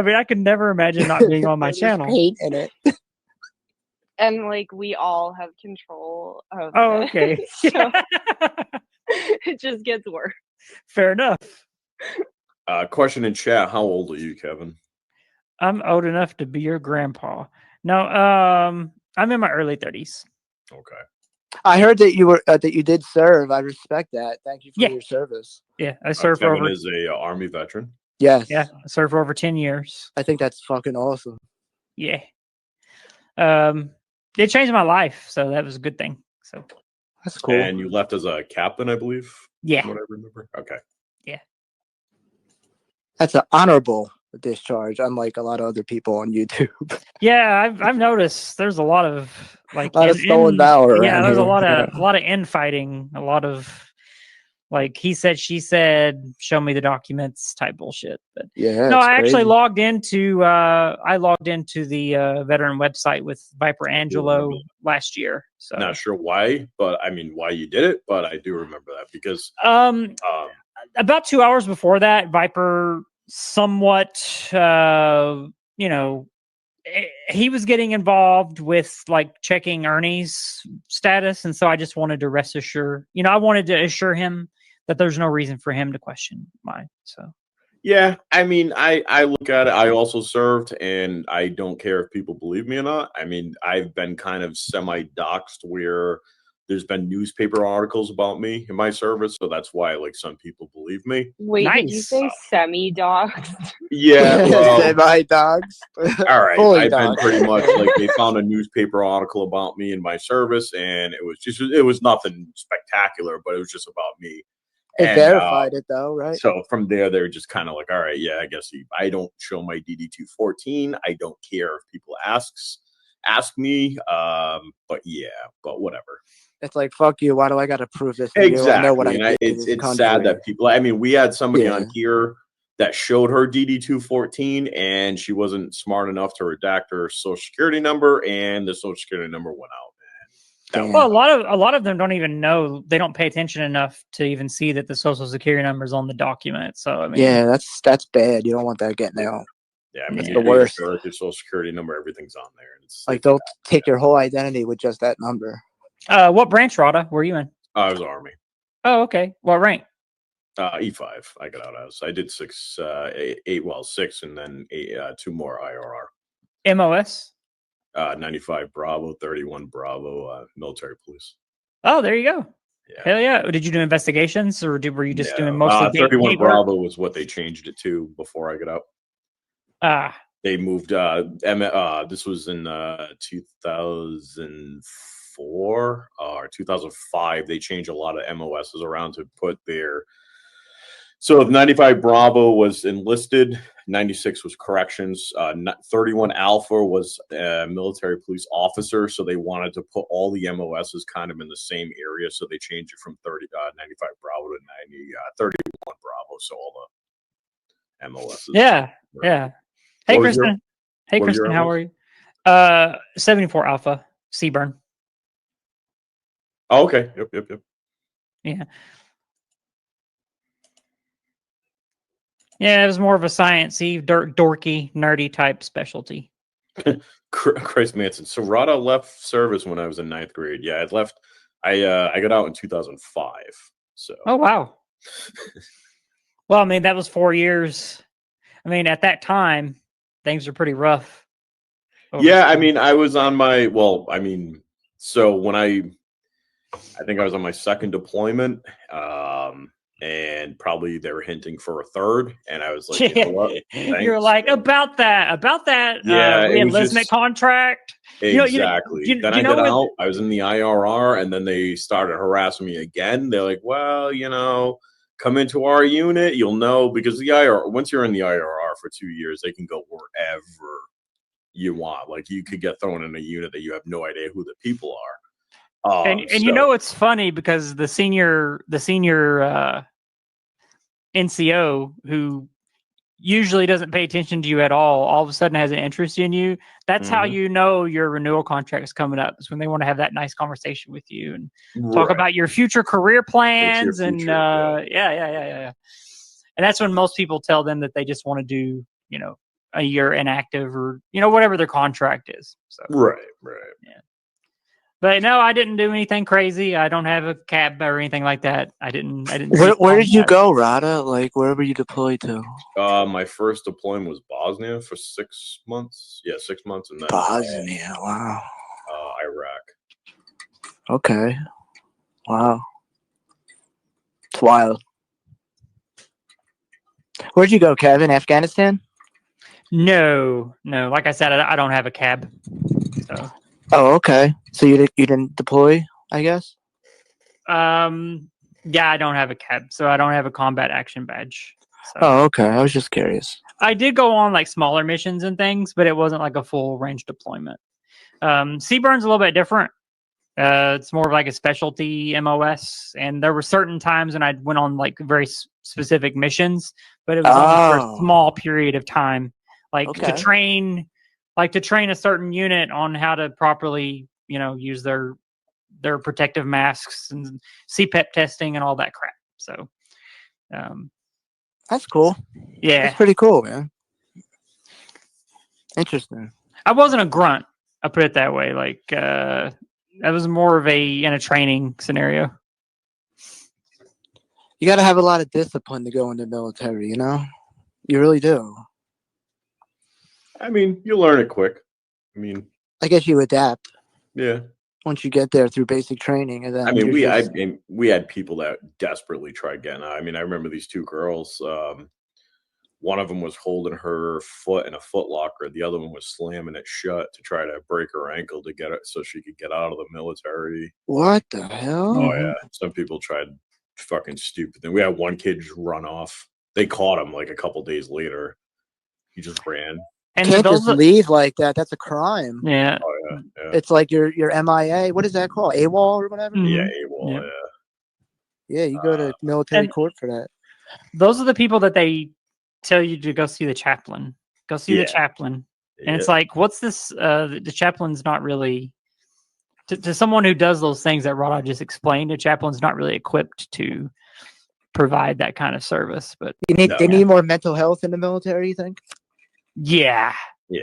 I mean, I could never imagine not being on my There's channel. paint in it. And like we all have control of Oh, it. okay. So it just gets worse. Fair enough. Question in chat: how old are you, Kevin? I'm old enough to be your grandpa. No, I'm in my early 30s. Okay. I heard that you did serve. I respect that. Thank you for Yeah. your service. Yeah, I served for Kevin over. is a Army veteran. Yes. Yeah, I served for over 10 years. I think that's fucking awesome. Yeah. It changed my life, so that was a good thing. So That's cool. And you left as a captain, I believe. yeah, From what I remember. Okay. That's an honorable discharge, unlike a lot of other people on YouTube. yeah, I've noticed there's a lot of like A lot of stolen valor Yeah, around there's here. a lot of infighting, a lot of like he said, she said, show me the documents type bullshit. But Yeah. no, it's I actually crazy. logged into the veteran website with Viper Angelo last year. So Not sure why, but I mean why you did it, but I do remember that because about 2 hours before that, Viper somewhat he was getting involved with like checking Ernie's status, and so I just wanted to I wanted to assure him that there's no reason for him to question mine. So yeah, I mean, I look at it. I also served, and I don't care if people believe me or not. I mean, I've been kind of semi-doxxed where there's been newspaper articles about me in my service, so that's why like some people believe me. Wait, did you Nice. say semi-doxed? Yeah, well, Semi dogs. all right. Fully I've been doxed. pretty much like they found a newspaper article about me in my service, and it was nothing spectacular, but it was just about me. It And, verified it though, right? So from there, they're just kind of like, all right, yeah, I guess I don't show my DD-214. I don't care if people ask me. But whatever. It's like, fuck you. Why do I got to prove this to you? Exactly. I know what I And did to it's this sad country. that people. I mean, we had somebody Yeah. on here that showed her DD-214, and she wasn't smart enough to redact her social security number, and the social security number went out. Damn. well, a lot of them don't even know, they don't pay attention enough to even see that the social security number is on the document. So I mean, Yeah, that's bad. You don't want that getting out. Yeah, I mean, That's the worst. Your social security number, everything's on there. It's Like they'll take your whole identity with just that number. what branch, Rada, were you in? I was Army. Oh, okay. What rank? E5. I got out as. I did 6, 6, and then 2 more IRR. MOS? 95 Bravo, 31 Bravo, military police. Oh, there you go. Yeah. Hell yeah. Did you do investigations, or were you just doing mostly 31 gate work? Bravo was what they changed it to before I got out. They moved this was in 2004 or 2005. They changed a lot of MOSs around to put their. So 95 Bravo was enlisted, 96 was corrections, 31 Alpha was military police officer. So they wanted to put all the MOSs kind of in the same area. So they changed it from 95 Bravo to 31 Bravo. So all the MOSs. Yeah. Yeah. Hey, What was your- Kristen. Hey, what was your Kristen. How MS? are you? 74 Alpha, Seaburn. Oh, okay. Yep. Yeah. Yeah, it was more of a sciencey, dorky, nerdy type specialty. Christ Manson. So Rada left service when I was in 9th grade. Yeah, I left. I got out in 2005. So. Oh wow. Well, I mean, that was 4 years. I mean, at that time, things were pretty rough. Yeah, I mean, I was on my. Well, I mean, so when I think I was on my 2nd deployment. And probably they were hinting for a 3rd, and I was like, you know what? You're like about that Yeah, it was enlistment just- contract. Exactly. Then I know got what- out. I was in the IRR, and then they started harassing me again. They're like, well, come into our unit. You'll know, because the IRR, once you're in the IRR for 2 years, they can go wherever you want. Like, you could get thrown in a unit that you have no idea who the people are. And it's funny because the senior NCO, who usually doesn't pay attention to you at all of a sudden has an interest in you. That's how you know your renewal contract is coming up. Is when they want to have that nice conversation with you and talk about your future career plans. Yeah. And that's when most people tell them that they just want to do, a year inactive, or whatever their contract is. So Right. yeah. But no, I didn't do anything crazy. I don't have a cab or anything like that. I didn't. Where did you go, Rada? Like, where were you deployed to? My first deployment was Bosnia for 6 months. Yeah, 6 months, and then Bosnia. Wow. Iraq. Okay. Wow. It's wild. Where'd you go, Kevin? Afghanistan? No. Like I said, I don't have a cab. So. Oh, okay. So you didn't deploy, I guess? Yeah, I don't have a cab, so I don't have a combat action badge. So. Oh, okay. I was just curious. I did go on like smaller missions and things, but it wasn't like a full range deployment. Seaburn's a little bit different. It's more of like a specialty MOS, and there were certain times when I went on like very specific missions, but it was only for a small period of time, like to train a certain unit on how to properly, use their protective masks and CPEP testing and all that crap. So, that's cool. Yeah, that's pretty cool, man. Interesting. I wasn't a grunt. I put it that way. Like, that was more of in a training scenario. You got to have a lot of discipline to go into the military, You really do. I mean, you learn it quick. I guess you adapt. Yeah. Once you get there through basic training, and then we had people that desperately tried getting out. I remember these two girls. One of them was holding her foot in a foot locker. The other one was slamming it shut to try to break her ankle to get it so she could get out of the military. What the hell? Oh yeah, some people tried fucking stupid thing. We had one kid just run off. They caught him like a couple days later. He just ran. And you can't just leave like that. That's a crime. Yeah. Oh yeah. It's like your MIA. What is that called? AWOL or whatever? Mm-hmm. Yeah, AWOL. Yeah, you go to military court for that. Those are the people that they tell you to go see the chaplain. Go see the chaplain. And it's like, what's this? The chaplain's not really to someone who does those things that Rada just explained. The chaplain's not really equipped to provide that kind of service. But they need more mental health in the military. You think? Yeah.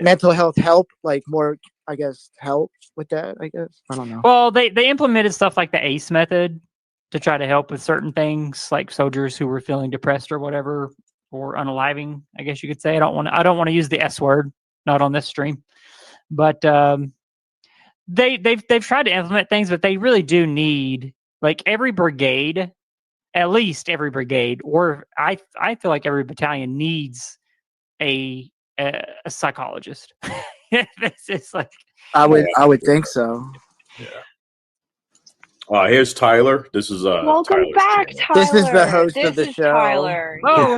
Mental health help, like more, I guess, help with that. I guess I don't know. Well, they implemented stuff like the ACE method to try to help with certain things, like soldiers who were feeling depressed or whatever, or unaliving, I guess you could say. I don't want to use the S word, not on this stream, but they've tried to implement things, but they really do need, like, every brigade, at least every brigade, or I feel like every battalion needs a psychologist. It's like I would think so. Yeah. Here's Tyler. This is welcome Tyler's back, channel. Tyler. This is the host of the show. Tyler. Oh,